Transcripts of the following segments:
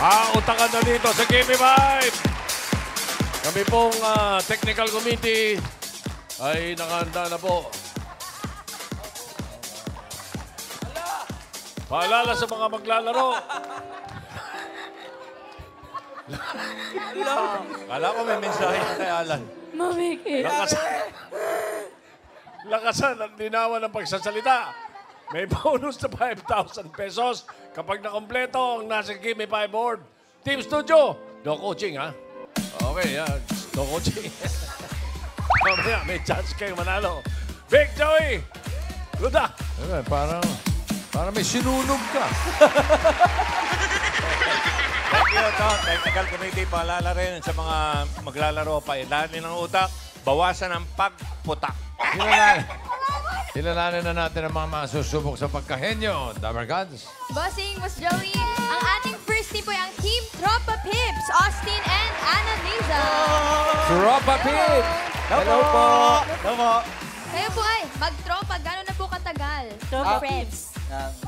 Utakan na dito sa Gimme 5. Kami pong technical committee ay nakahanda na po. Paalala sa mga maglalaro. Kala ko may mensahe kay Alan. Mamiki. Lakasan ang linawan ng pagsasalita. May bonus na 5,000 pesos kapag nakompleto ang nasa Gimme 5 board. Team Studio, no coaching, ha? Okay, yan. No coaching. Mamaya, may chance kayong manalo. Big Joey! Good luck! Parang may sinunog ka. Thank you, Tom. Technical committee, paalala rin sa mga maglalaro pa. Ilanin ng utak, bawasan ang pagputak. Kilalanin na natin ang mga masusubok sa pagkahenyo. Damer Gods. Bossing, Boss Joey. Ang ating first team po ay ang Team Tropa Pips, Austin and Annalisa. Tropa Pips! Hello po! Hello. Kayo po ay mag-tropa. Gano'n na po katagal? Tropa Friends.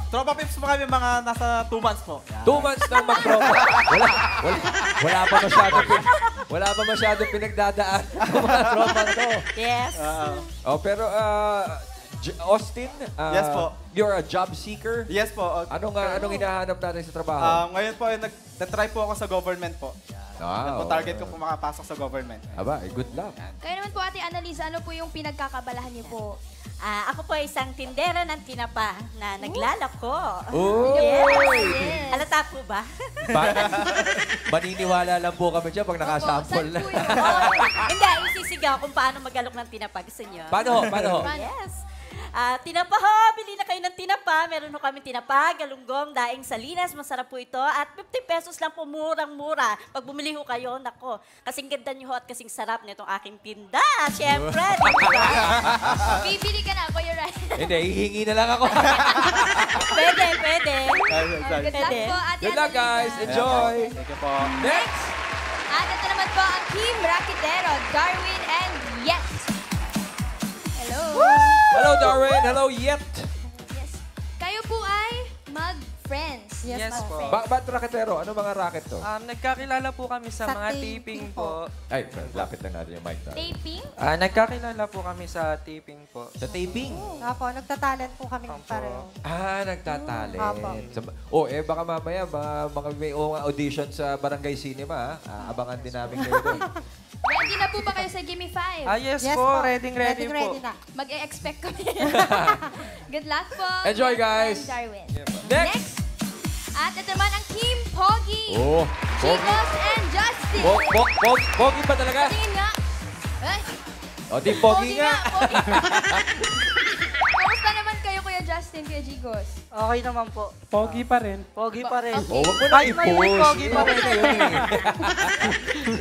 Tropa Pips po kami mga nasa 2 months po. 2 months nang mag-tropa. Wala pa masyadong pinagdadaan ang mga tropa to. Yes. Pero Austin, Yes po. You're a job seeker? Yes po. Anong hinahanap natin sa trabaho? Ngayon po, nag-try po ako sa government po. Target ko po makapasok sa government. Aba, good luck. Kayo naman po, Ate Annalisa, ano po yung pinagkakabalahan niyo po? Ako po isang tindera ng tinapa na naglalako. Yes. Halata po ba? Maniniwala lang po kami dyan pag nakasample na. Hindi, isisigaw kung paano mag-alok ng tinapa. Gusto niyo? Paano? Yes. Tinapa ho, bili na kayo ng tinapa. Meron ho kami tinapa, galunggong, daing salinas. Masarap po ito. At 50 pesos lang po, murang-mura. Pag bumili ho kayo, nako, kasing ganda niyo ho at kasing sarap nitong aking tinda. Siyempre, diba? Bibili ka na, Kuya Ryan. Hindi, hihingi na lang ako. Pwede. Good luck po, Ate Good luck, guys. Annalisa. Enjoy. Thank you po. Next! At ito naman po ang Team Rakitero, Darwin and Yet. Hello. Hello, Darwin. Hello, Yet. Yes. Kayo po ay mag-friends. Yes po. Ba't raketero? Ano mga racket to? Nagkakilala po kami sa Sa mga taping taping po. po. Ay, lapit lang natin yung mic. Taping? Nagkakilala po kami sa taping po. Sa taping? Apo, nagtatalent po kami pareho. Nagtatalent. Apo. Baka mamaya, mga may audition sa Barangay Cinema. Abangan din namin kayo doon. Ready na po ba kayo sa Gimme 5? Yes po. Ready Ready po. na. Mag-e-expect kami. Good luck po. Enjoy, Yet guys. and Darwin. Next! At ito naman ang Team Pogi. Pogi. Chicos and Justin. Pogi ba talaga? Tingin nga. Ay, Team Pogi nga. Pogi. Kamusta naman kayo, Kuya Justin, Kuya Gigos? Okay naman po. Pogi pa rin. Pogi pa rin. Okay. Huwag mo na i-post. Pogi pa rin.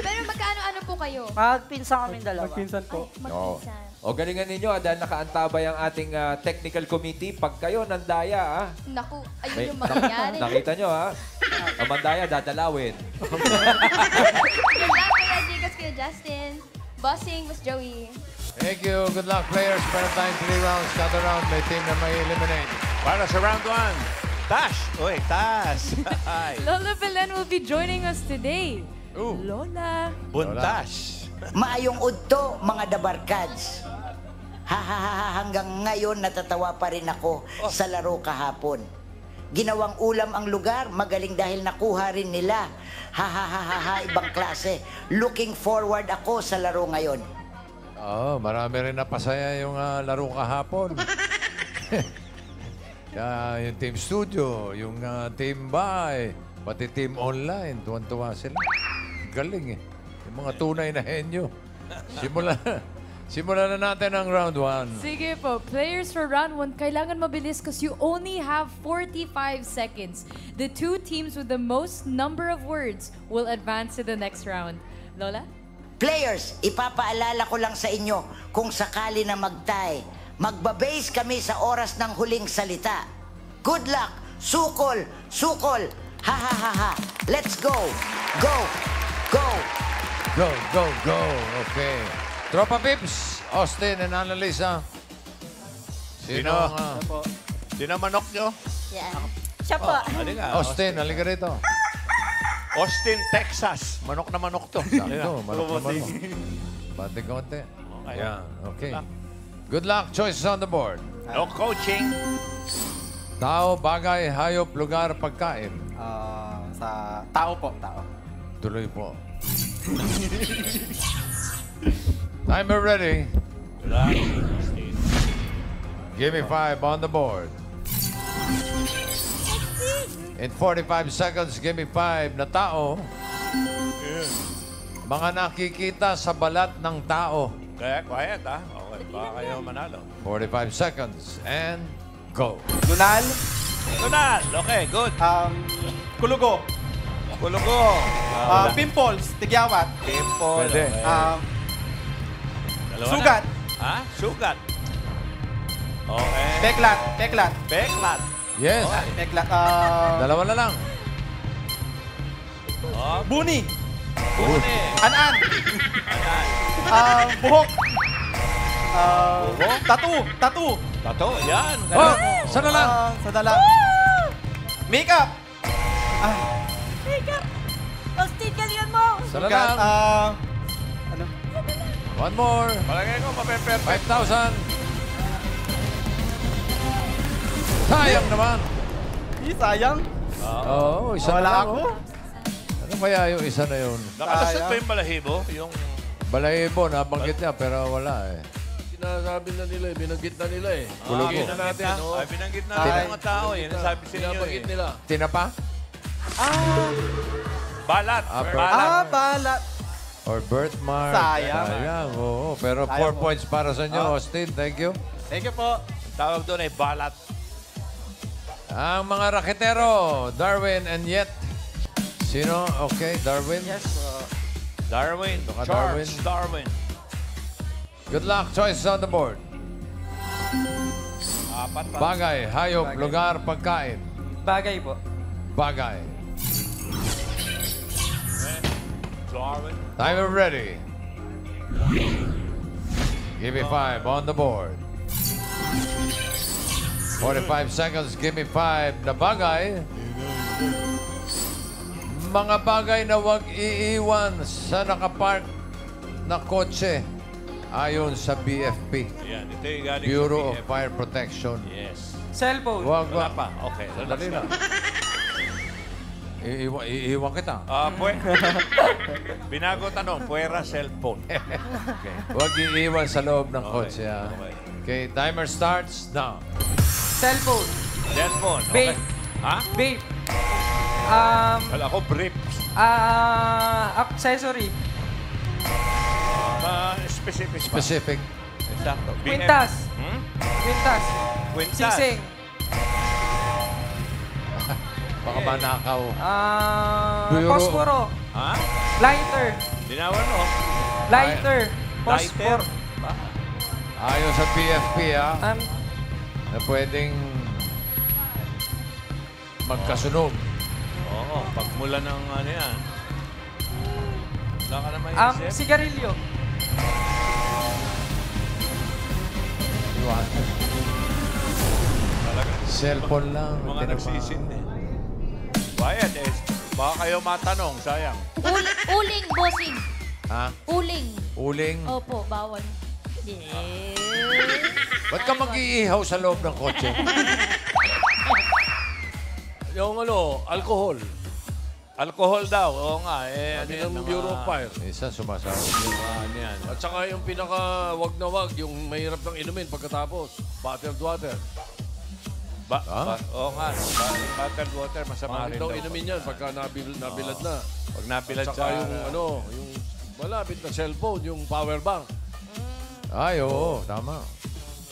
Pero magkaano-ano po kayo? Magpinsa kaming dalawa. Magpinsan po. Magpinsan. Galingan ninyo dahil nakaantabay ang ating technical committee. Pag kayo nandaya, Naku, ayun yung mangyayari. nakita nyo ang mandaya, dadalawin. Good luck, Kuya Gigos, Kuya Justin. Bossing, Miss Joey. Thank you. Good luck, players. Meron tayong 3 rounds. Kada round may team na may eliminate. Para sa round 1, Tash. Uy, Tash. Hi. Lola Belen will be joining us today. Ooh. Lola. Buntash. Maayong udto, mga dabarkads. Hanggang ngayon natatawa pa rin ako sa laro kahapon. Ginawang ulam ang lugar, magaling dahil nakuha rin nila. Ibang klase. Looking forward ako sa laro ngayon. Marami rin napasaya yung laro kahapon. Yung team studio, yung team bahay, pati team online, tuwan-tuwa sila. Galing eh. Yung mga tunay na henyo. Simulan na natin ang round 1. Sige po, players for round 1, kailangan mabilis because you only have 45 seconds. The 2 teams with the most number of words will advance to the next round. Lola? Players, ipapaalala ko lang sa inyo kung sakali na mag-tie, magbabase kami sa oras ng huling salita. Good luck! Sukol! Sukol! Let's go! Go! Go! Go, go, go. Okay. Tropa Pips, Austin and Annalisa. Sino manok nyo? Yeah. Siya po. Halika. Austin, halika rito. Austin, Texas. Manok na manok to. Sakto, manok na manok. Bante konti. Okay. Yan, okay. Good luck. Choices on the board. No coaching. Tao, bagay, hayop, lugar, pagkain. Sa tao po, tao. Tuloy po. Timer ready. Give me 5 on the board. In 45 seconds, give me 5 na tao. Mga nakikita sa balat ng tao. Kaya quiet, ha? Okay, baka kayo manalo. 45 seconds and go. Lunal. Tunal. Okay, good. Kulugo. Kulugo. Pimples. Tigyawat. Pimple. Pwede. Okay. Dalawa na. Sugat. Ha? Sugat. Okay. Peklat. Peklat. Peklat. Yes. Peklat. Dalawa na lang. Buni. Buni. An-an. Buhok. Tattoo. Tattoo. Tato. Yan. Oh, sana lang. Sa dala. Makeup. Makeup! Austin, galingan mo! Sana Sugat. lang. Ano? One more. Palagay ko, mape-perfect. 5,000. Sayang naman. Sayang. Oo, isa na Wala lang. ako. oh. Ano kaya yung isa na yun? Nakalasot ba yung balahibo? Yung... Balahibo, nabanggit niya, pero wala eh. Sinasabi na nila eh, binanggit na nila eh. Kulugo. Binanggit na natin, no? Ay, binanggit natin ang mga tao. Yan ang sabi sa inyo Binabanggit eh. nila. Tinapa? Balat. Balat. Balat. Or birthmark. Sayang. Sayang, oo. Pero Sayang 4 po. points para sa inyo, Austin. Thank you. Thank you po. Ang tawag doon ay balat. Ang mga raketero, Darwin and Yet. Sino? Okay, Darwin. Yes. Darwin. Ito ka, Charles Darwin. Darwin. Good luck. Choices on the board. Apat pa. Bagay, hayop, lugar, pagkain. Bagay po. Bagay. Darwin. Timer ready. Give me 5 on the board. 45 seconds, give me 5 na bagay. Mga bagay na huwag iiwan sa nakapark na kotse ayon sa BFP, Yan, ito yung galing Bureau sa of BF. Fire Protection. Yes. Cellphone. Wag, Wala wag. pa. Okay. Sandali lang. Iiwan kita. Binago tanong, puwera cellphone. Okay. Huwag iiwan sa loob ng kotse. Okay. ah. Okay. Okay, timer starts now. Cellphone. Cellphone. Okay. Vape. Ha? Vape. Kala ko briefs. Accessory. Specific pa. Specific. Exacto. Quintas. Hmm? Quintas. Quintas. Singsing. Baka manakaw. Bureau. Posporo. Ha? Lighter. Dinawan mo. Lighter. Lighter. Posporo. Ayon sa BFP, na pwedeng magkasunog. Oo. Pagmula ng ano yan. Wala ka naman isip. Sigarilyo. Iwasan. Talaga. Cellphone lang. Mga tinapa. nagsisindi. Bayad eh. Baka kayo matanong. Sayang. Uling, bossing. Ha? Uling. Uling? Opo, bawal. Ba't ka mag-iihaw sa loob ng kotse? Yung ano, alcohol. Alcohol daw. Oo nga. Eh, ano Sabi yan? ng Bureau of Fire. Isa sumasabi. Ano yan? At saka yung pinaka wag na wag, yung mahirap ng inumin pagkatapos. Bottled water. Oo nga. Bottled water, masama Bakit rin daw daw. inumin yan pagka nabilad na. Pag nabilad At saka sa... yung ano, yung malapit na cellphone, yung power bank. Ay, oo. Tama.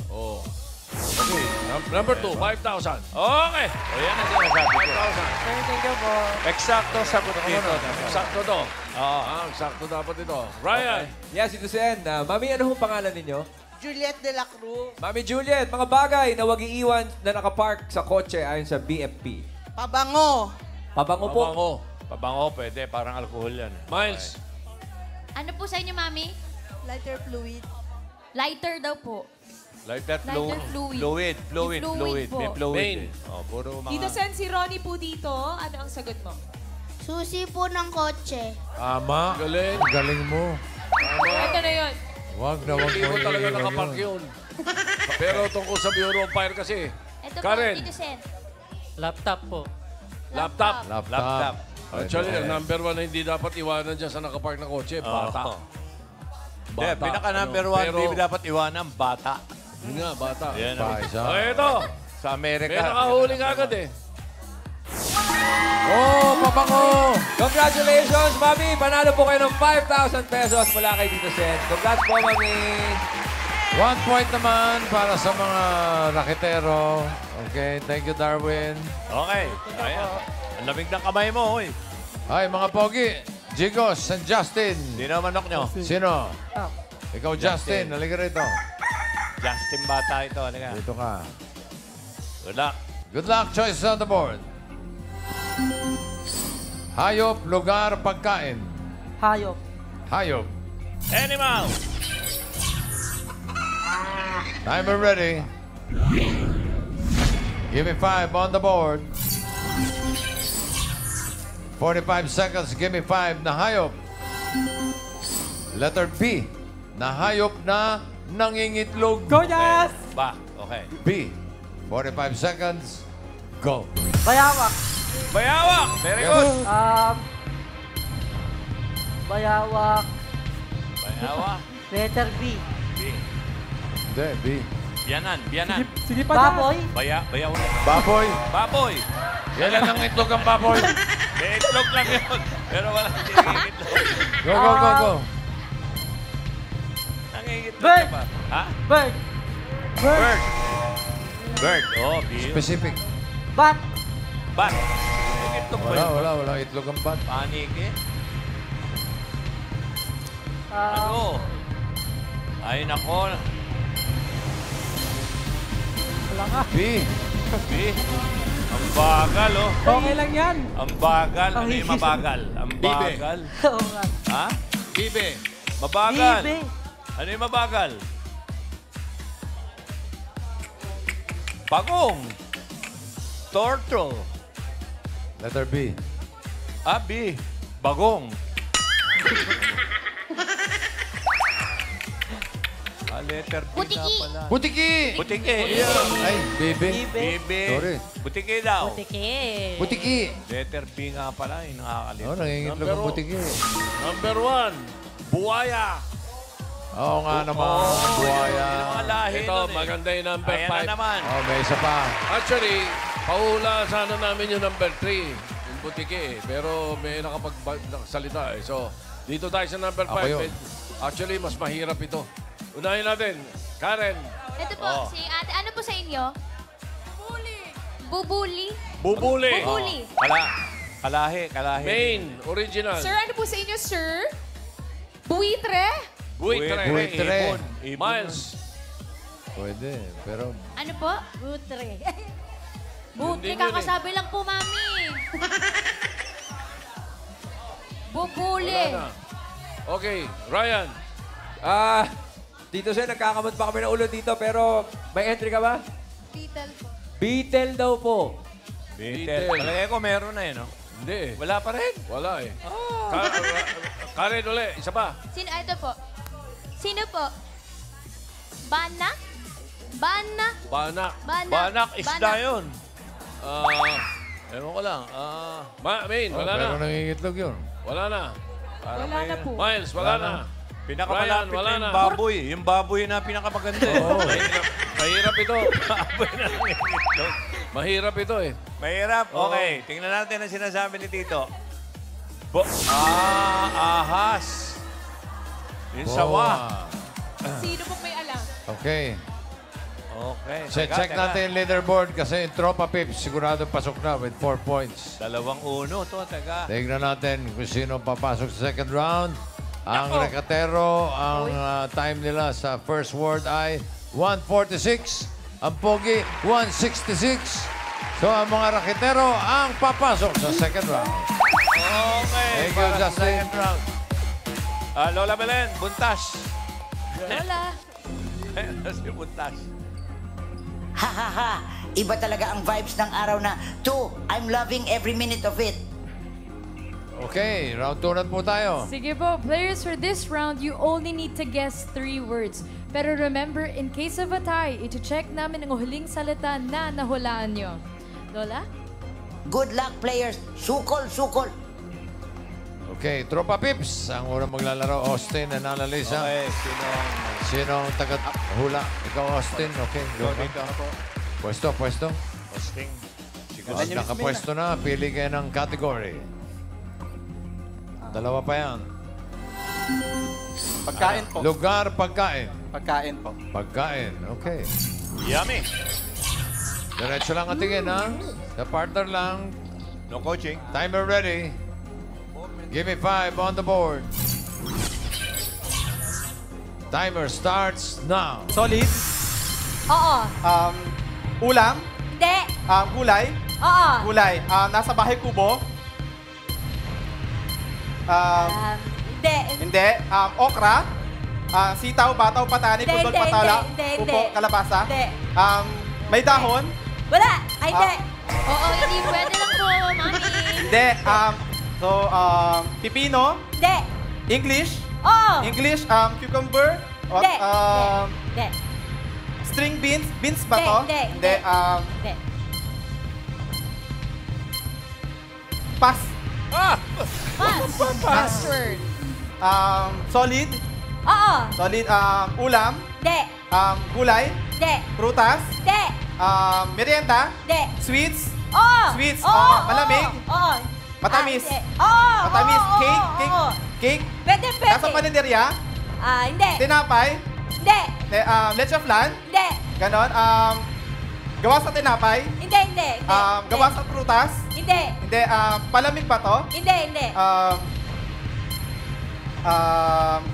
Oh. Okay, number 2, 5,000. Okay. O yan ang sinasabi ko. 5,000. Thank you po. Eksakto sagot dito. Sakto to. Oo. Sakto dapat ito. Ryan. Yes, ito si Ann. Mami, ano hong pangalan ninyo? Juliet de la Cruz. Mami Juliet, mga bagay na wag iiwan na nakapark sa kotse ayon sa BFP. Pabango. Pabango po. Pabango. Pabango, pwede. Parang alcohol yan. Miles. Ano po sa inyo, Mami? Lighter fluid. Lighter daw po. Lighter Lighter fluid. Fluid. Fluid po. May fluid. Main. Oh, puro mga... Dito, Sen, si Ronnie po dito. Ano ang sagot mo? Susi po ng kotse. Tama. Galing. Galing mo. Ito na yun. Wag na wag Hindi mo mo talaga iiwan nakapark yun. Pero tungkol sa Bureau of Fire kasi. Ito Karen. po, Tito Sen. Laptop po. Laptop. Laptop. Actually, ang number 1 na hindi dapat iwanan dyan sa nakapark na kotse, bata. Hindi, pinaka-number 1, Pero- hindi dapat iwanan, bata. Yun nga, bata. Yan Pa, ang isa. Okay, ito. sa Amerika. May nakahuli nga agad eh. Oh, Papa ko! Congratulations, Mami! Panalo po kayo ng 5,000 pesos mula kay Tito Sen. Congrats po, Mami! 1 point naman para sa mga raketero. Okay, thank you, Darwin. Okay. Ayan. Ang lamig ng kamay mo, hoy. Ay, mga pogi. Jigos and Justin. Sino ang manok nyo? Sino? Ikaw, Justin. Justin. Halika rito. Justin bata ito. Halika. Dito ka. Good luck. Good luck. Choices on the board. Hayop, lugar, pagkain. Hayop. Hayop. Animal. Timer ready. Give me 5 on the board. 45 seconds. Give me 5 na hayop. Letter B. Na hayop na nangingitlog. Go, Jazz! Ba. Okay. B. 45 seconds. Go. Bayawak. Bayawak. Very good. Bayawak. Bayawak. Letter B. B. Hindi, B. Biyanan. Biyanan. Sige pa, Baboy. Bayawak. Baboy. Baboy. Kailan ang itlog ang baboy? May itlog lang yun. Pero wala nangingitlog. Go, go, go, go. Nangingitlog Bird. ka pa. Ha? Bird. Bird. Bird. Oh, B. Specific. Bat. Bat. Nangingitlog ba yun? Wala itlog ang bat. Panik eh. Ano? Ay, nako. Wala nga. B. B. Ang bagal, oh. Okay lang yan. Ang bagal. Ano yung mabagal? Ang Bibe. bagal. Oo nga. Ha? Bibe. Mabagal. Bibe. Ano yung mabagal? Pagong. Turtle. Letter B. Ah, B. Bagong. Letter B Butiki. na pala. Butiki! Butiki. Ay, baby. Bibe. Sorry. Butiki daw. Butiki. Butiki. Letter B nga pala. Yung nakakalit. Oh, nangingitlog ang butiki. Number 1, buwaya. Oo nga naman, buhaya. Yung mga lahi Ito, nun eh. maganda yung number Ayan 5. na naman. Oh, may isa pa. Actually, paula sana namin yung number 3. Yung butiki eh. Pero may nakapagsalita eh. So, dito tayo sa number Ako yun. 5. Actually, mas mahirap ito. Unahin natin. Karen. Ito po, Oh. si ate. Ano po sa inyo? Bubuli. Bubuli. Bubuli. Kalahi. Main. Original. Sir, ano po sa inyo, sir? Buitre? Buitre. Buitre. Ibon. Miles. Pwede, pero Ano po? Butre. Buti, Hindi kakasabi lang po, mami. Bubuli. Wala na. Okay, Ryan. Tito Sen, nagkakamot pa kami ng ulo dito, pero may entry ka ba? Beetle po. Beetle daw po. Beetle. Talagay ko meron na eh, no? Hindi. Wala pa rin. Wala eh. Karen uli. Isa pa. Sino? Ito po. Sino po? Banak? Banak? Banak. Banak, isda yun. Ewan ko lang. Main, wala na. pero nangingitlog yun. Wala na. Wala na po. Miles, wala na. Pinakamalapit Ryan, wala na yung na. baboy. Yung baboy na pinakamaganda. Mahirap ito. Baboy na nangingitlog. Mahirap ito eh. Mahirap? Oo. Okay. Tingnan natin ang sinasabi ni Tito. Ahas. Yung sawa. Sino pong may alam? Okay. Okay. Check natin yung leaderboard kasi yung Tropa Pips sigurado pasok na with 4 points. 2-1 to, taga. Tignan natin kung sino papasok sa second round. Ang Recatero, ang time nila sa first word ay 1:46. Ang Pogi, 1:66. So ang mga Recatero ang papasok sa second round. Okay. Thank you, para sa Justin. second round. Lola Belen, buntas. Lola. Si buntas. Ha ha ha! Iba talaga ang vibes ng araw na 2. I'm loving every minute of it. Okay, round 2 na po tayo. Sige po, players, for this round, you only need to guess 3 words. Pero remember, in case of a tie, iti-check namin ang huling salita na nahulaan nyo. Lola? Good luck, players. Sukol, sukol. Okay, Tropa Pips. Ang unang maglalaro, Austin and Annalisa. Okay, Sino ang taga-hula? Ikaw, Austin. Okay, go ka. dito ako. Pwesto. Austin. Pag nakapwesto na, pili kayo ng category. Dalawa pa yan. Pagkain po. Lugar, pagkain. Pagkain po. Pagkain, okay. Yummy. Diretso lang ang tingin, ha? Sa partner lang. No coaching. Timer ready. Give me 5 on the board. Timer starts now. Solid. Oo. Ulam. Hindi. Gulay. Oo. Gulay. Nasa bahay kubo. Hindi. Hindi. Okra. Sitaw, bataw, patani, Hindi, pudol, hindi, patala, hindi, upo, hindi. kalabasa. Hindi. May dahon. Wala. Ay, hindi. Oo, hindi pwede lang po, mami. Hindi. Pipino. Hindi. English. Oo. English. Cucumber. Hindi. Hindi. String beans. Beans ba Hindi, to? hindi, Hindi. Hindi. Pass. Password. Solid. Oo. Solid. Ulam. Hindi. Gulay. Hindi. Prutas. Hindi. Merienda. Hindi. Sweets. Oo. Sweets. Oo. Malamig. Oo. Matamis. Hindi. Oo. Matamis. Oo, Cake. oo, Cake. oo. Cake. Pwede, pwede. Nasa paninderya. Hindi. Tinapay. Hindi. Leche flan. Hindi. Ganon. Gawa sa tinapay. Hindi, hindi. Gawa sa prutas. Hindi. Hindi. Palamig ba to? Hindi, hindi.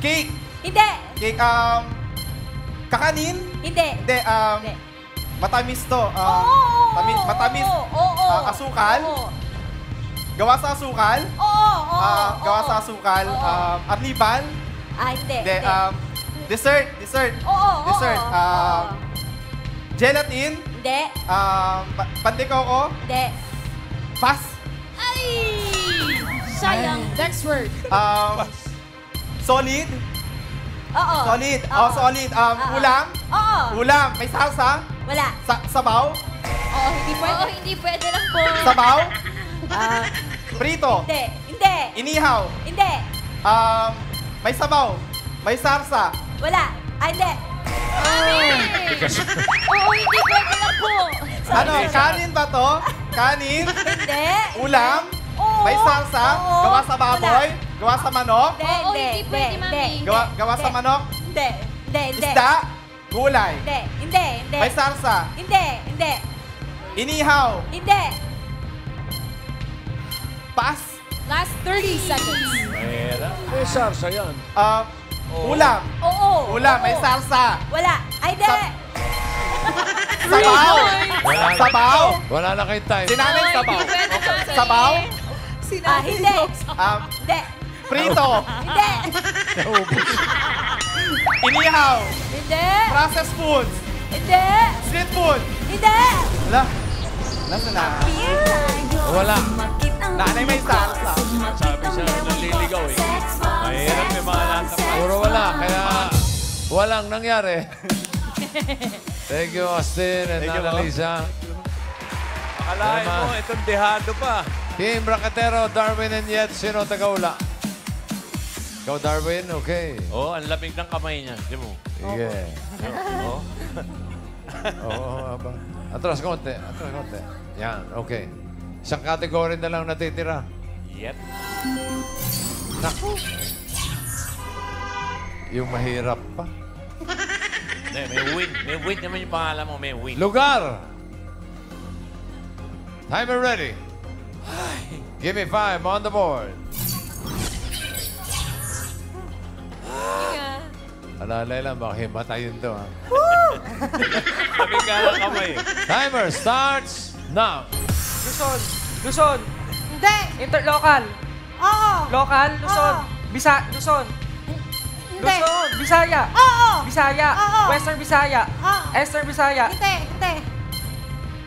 Cake. Hindi. Cake. Kakanin. Hindi. Hindi. Hindi. Matamis to. Oo. Matamis. Oo. Asukal. Oo. Gawa sa asukal. Oo. Gawa sa asukal. Arnibal. Hindi. Hindi. Dessert. Dessert. Oo. Dessert. Oo. Gelatin. Hindi. Pandikoko. Hindi. Pass. Ay! Sayang. Next word. Solid. Oo. Solid. Oo. Solid. Oo. Ulam. Oo. Ulam. May salsa. Wala. Sabaw. Oo, hindi pwede. Oo, hindi pwede lang po. Sabaw. Prito. Hindi. Hindi. Inihaw. Hindi. May sabaw. May sarsa. Wala. Hindi. Oo, hindi pwede lang po. Ano? Kanin ba to? Kanin? Hindi. Ulam? Oo. May salsa? Oo. Gawa sa baboy? Gawa sa manok? Oo, hindi pwede, mami. Gawa sa manok? Hindi. Hindi, hindi. Isda? Gulay? Hindi, hindi, hindi. May salsa? Hindi, hindi. Inihaw? Hindi. Pass? Last 30 seconds. May sarsa yan. Ulam? Oo. Ulam? May salsa? Wala. Ay, hindi. Sabaw? Sabaw? Wala na kayong time. Sinanay sabaw? Hindi pwede, mami. Sabaw? Hindi. Hindi. Prito? Hindi. Inihaw? Hindi. Processed foods? Hindi. Street food? Hindi. Wala. Nasa na? Wala. Nanay may salsa. Sabi siya, naliligaw eh. Mahirap yung mga nasa Puro wala. Kaya walang nangyari. Thank you, Austin and Thank you, Annalisa. Akalain mo, itong dehado pa. Team Bracatero, Darwin and Yet. Sino taga-ula? Ikaw, Darwin? Okay. Oh, ang lamig ng kamay niya. Di mo? Sige. Oh. Oo, aba. Atras konti. Atras konti. Yan, okay. Isang category na lang natitira. Yep. Naku. Yung mahirap pa. Hindi, may win. May win naman yung pangalan mo. May win. Lugar. Timer ready. Give me 5 on the board. Alalay lang, baka himatayin to, ha? Lamig ka ng kamay. Timer starts now. Luzon. Luzon. Hindi. Interlocal. Oo. Local. Luzon. Luzon. Hindi. Luzon. Bisaya. Oo. Bisaya. Oo. Western Bisaya. Oo. Eastern Bisaya. Hindi. Hindi.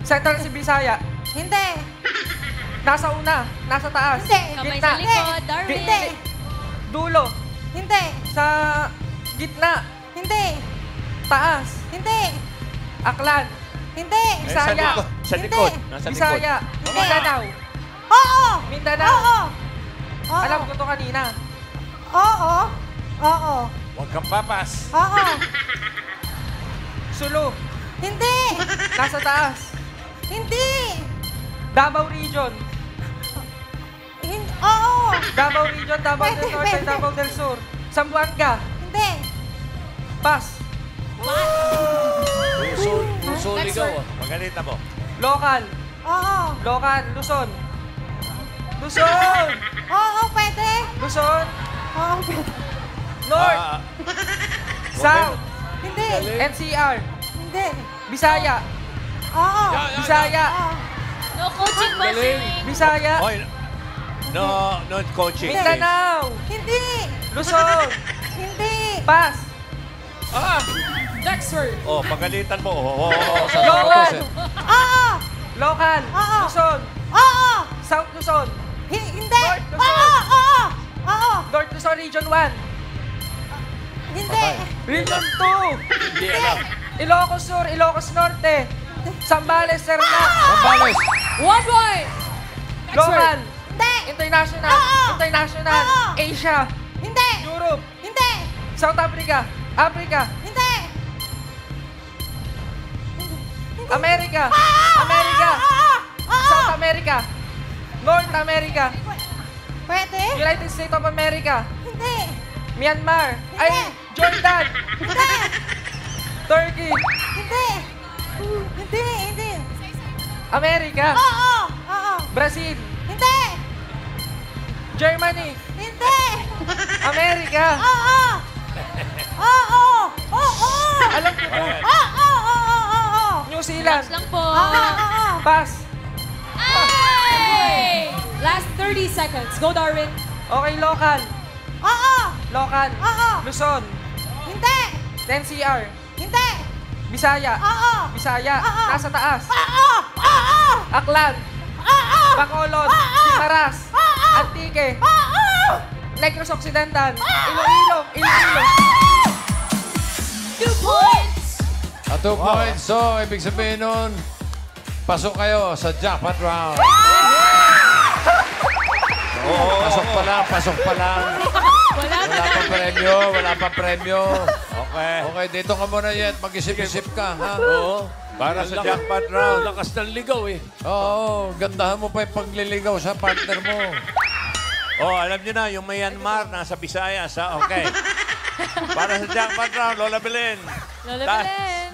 Central si Bisaya. Hindi. Nasa una. Nasa taas. Hindi. Kamay Gitna. sa likod, Darwin. Hindi. Dulo. Hindi. Sa gitna. Hindi. Taas. Hindi. Aklan. Hindi. Sa Bisaya. likod. Sa Hindi. likod. Nasa likod. Bisaya. Mindanao. Oo. Mindanao. Oo. Oo. Alam ko to kanina. Oo. Oo. Huwag kang papas. Oo. Sulu. Hindi. Nasa taas. Hindi. Davao Region. Oo. Davao Region, Davao Pwede, del Norte, pwede. Davao del Sur. Zamboanga. Hindi. Pass. Puso ligaw. Magalita mo. Local. Oo. Local. Luzon. Luzon. Oo, pwede. Luzon. Oo, pwede. North. South. Hindi. NCR. Hindi. Bisaya. Oo. Bisaya. Oo. No coaching, bossing. Bisaya. Oy, no coaching. Mindanao. Hindi. Luzon. Hindi. Pass. Next word. Oh, pagalitan mo. Local. Oo. Local. Oo. Luzon. Oo. South Luzon. Hindi. North Luzon. Oo. Oo. Oo. North Luzon Region 1. Hindi. Region 2. Hindi alam. Ilocos Sur, Ilocos Norte. Zambales, Serna. Sambales. 1 point. Local. Hindi. International. Oo. International. Oo. Asia. Hindi. Europe. Hindi. South Africa. Africa. Hindi. America. Oo. America. Oo. Oo. South America. North America. Pwede. United States of America. Hindi. Myanmar. Ay, Jordan. Hindi. Turkey. Hindi. Hindi. Hindi. America. Oo. Oo. Brazil. Hindi. Germany. Hindi. America. Oo. Oo. Oo. Alam ko to. Oo. Oo. New Zealand. Relax lang po. Oo. Pass. Hey! Last 30 seconds. Go, Darwin. Okay, local. Oo. Local. Oo. Luzon. Hindi. NCR. Hindi. Bisaya. Oo. Bisaya. Oo. Nasa taas. Oo. Oo. Aklan. Oo. Bacolod. Oo. Pimaras. Oo. Antique. Oo. Negros Occidental. Iloilo. Iloilo. 2 points. 2 points. So, ibig sabihin nun, pasok kayo sa jackpot round. Pasok pa lang, pasok pa lang. Wala na, Wala pang Darwin. premyo, wala pang premyo. Okay. Okay, dito ka muna yet. Mag-isip-isip ka, ha? Oo. Para sa Ang jackpot Ang round. lakas ng ligaw eh. Oo, gandahan mo pa yung pagliligaw sa partner mo. Oh, alam niyo na, yung Myanmar, nasa Visayas, ha? Okay. Para sa jackpot round, Lola Belen. Lola Ta- Belen.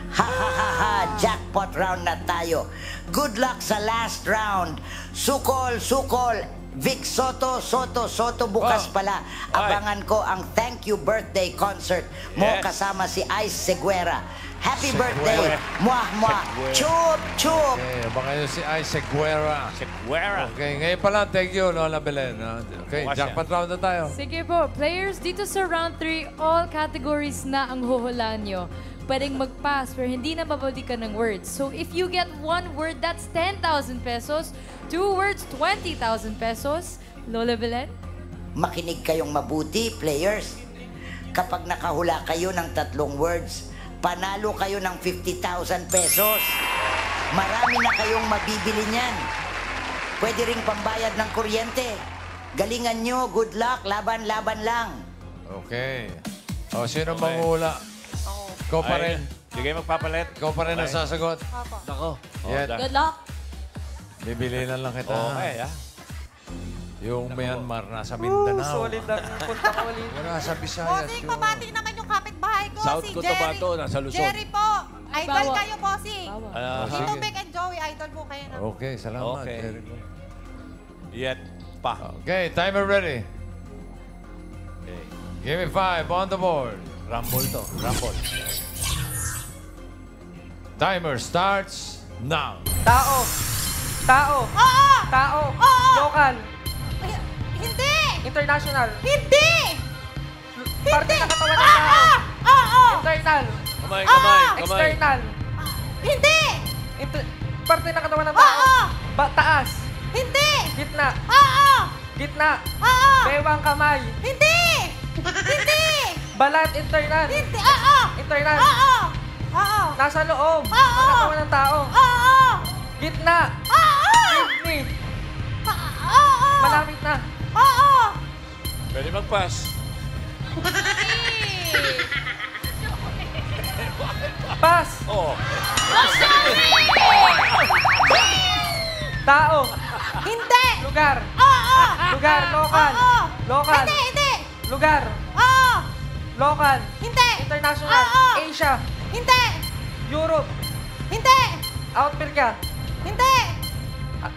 Ha ha ha ha, jackpot round na tayo. Good luck sa last round. Sukol, Sukol, Vic Soto, Soto, bukas pala. Abangan ko ang thank you birthday concert mo Yes. kasama si Ice Seguera. Happy birthday, muah muah, chup chup. Okay, abangan nyo si Isaac Guerra. Seguera. Okay, ngayon pa lang, thank you, Lola Belen. ha? Okay, Bukas jackpot round na tayo. Sige po, players, dito sa round 3, all categories na ang huhulaan nyo. Pwedeng mag-pass pero hindi na babalikan ng words. So if you get 1 word, that's 10,000 pesos. 2 words, 20,000 pesos. Lola Belen? Makinig kayong mabuti, players. Kapag nakahula kayo ng 3 words, panalo kayo ng 50,000 pesos. Marami na kayong mabibili niyan. Pwede ring pambayad ng kuryente. Galingan nyo, good luck, laban-laban lang. Okay. O, sino manghula? Ikaw pa rin. Sige, magpapalit. Ikaw pa rin ang sasagot. Nako. Yet, Good luck. bibili na lang kita. Okay, ha? Yung Myanmar, nasa Mindanao. Solid ang punta ko ulit. Wala sa Visayas. Bossing, pabati naman yung kapitbahay ko, South si Cotabato, Jerry. nasa Luzon. Jerry po. Idol Bawal. kayo, Bossing. Bawal. Tito sige. Vic and Joey, idol po kayo. Na. Okay, salamat. Okay. Very good. Yet pa. Okay, timer ready. Okay. Give me 5 on the board. Rumble to. Rumble. Timer starts now. Tao. Tao. Oo! Tao. Oo! Local. Ay, hindi! International. Hindi! Parte Hindi! ng katawan ng tao. Oo! Internal. Kamay, kamay, kamay. External. Hindi! Inter- parte ng katawan ng tao. Oo. Taas. Hindi. Gitna. Oo. Gitna. Oo. Bewang kamay. Hindi. Hindi. Balat internal. Hindi. Oo. Internal. Oo. Oo. Nasa loob. Oo. Ng katawan ng tao. Oo. Gitna. Oo. Kidney. Oo. Malapit na. Oo. Pwede mag-pass. Pass. Oo. Tao. Hindi. Lugar. Oo. Lugar. Local. Oo. Local. Hindi. Hindi. Lugar. Oo. Local. Hindi. International. Oo. Asia. Hindi. Europe. Hindi. America. Hindi.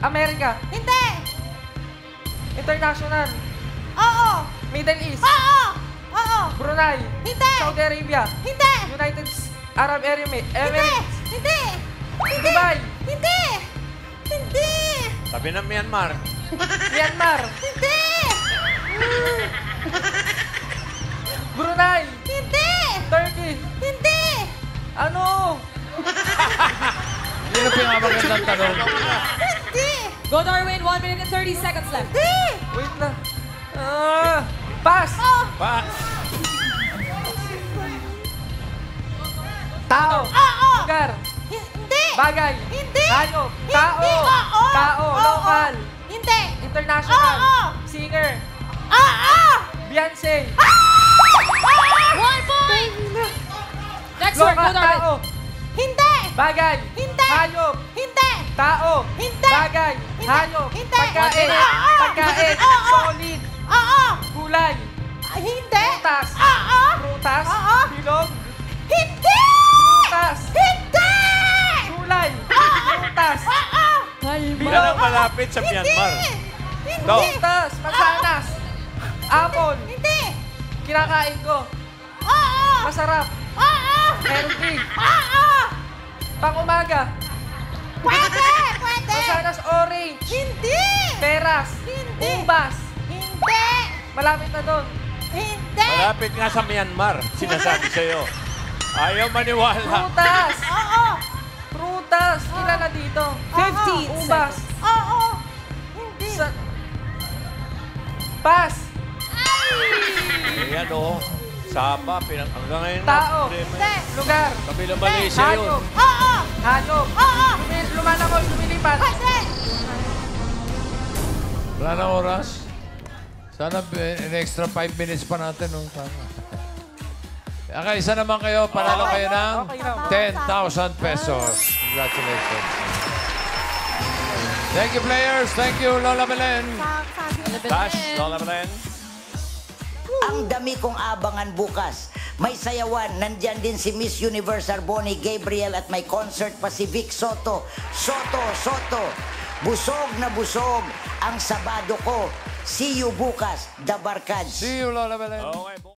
America. Hindi. International. Oo. Middle East. Oo. Oo. Brunei. Hindi. Saudi Arabia. Hindi. United Arab Emirates. Hindi. Hindi. Hindi. Dubai. Hindi. Hindi. Tabi ng Myanmar. Myanmar. Hindi. Brunei. Hindi. Turkey. Hindi. Ano? Yun ang pinamagandang tanong. Hindi. Go, Darwin. 1 minute and 30 seconds left. Hindi. Wait lang. Pass. Pass. Tao. Oo. Lugar. Hindi. Bagay. Hindi. Hayop. Tao. Hindi. Oo. Tao. Oo. Local. Hindi. International. Oo. Singer. Oo. Beyonce. 1 point! Next word, go, Local. Darwin. Tao. Hindi. Bagay. Hindi. Hayop. Hindi. Tao. Hindi. Bagay. Hindi. Hayop. Hindi. Pagkain. Oo. Pagkain. Oo. Solid. Oo. Gulay. Hindi. Prutas. Oo. Prutas. Oo. Bilog. Hindi. Prutas. Hindi. Gulay. Prutas. Oo. Yan ang malapit sa Myanmar. Hindi. Daw. Prutas. Mansanas. Apple. Hindi. Kinakain ko. Oo. Masarap. Oo. Healthy. Oo. Pang-umaga. Pwede. Pwede. Mansanas orange. Hindi. Peras. Hindi. Ubas. Hindi. Malapit na doon. Hindi. Malapit nga sa Myanmar. Sinasabi sa'yo. Ayaw maniwala. Prutas. Oo. Prutas. Ilan na dito? 15 Ubas. Oo. Hindi. Pass. Ayan o. Saba. Hanggang ngayon na. Tao. Hindi. Lugar. Kabilang Malaysia yun. Hayop. Oo. Hayop. Oo. Lumalangoy. Lumilipat. Pwede. Wala na oras. Sana an extra 5 minutes pa natin. No? Okay, isa naman kayo. Panalo kayo ng Okay 10,000 pesos. Congratulations. Thank you, players. Thank you, Lola Belen. Tash, Lola Belen. Ang dami kong abangan bukas. May sayawan, nandyan din si Miss Universe Arboni Gabriel at may concert pa si Vic Soto. Soto. Busog na busog ang Sabado ko. See you bukas, The Barkads. See you, Lola Belen. Okay.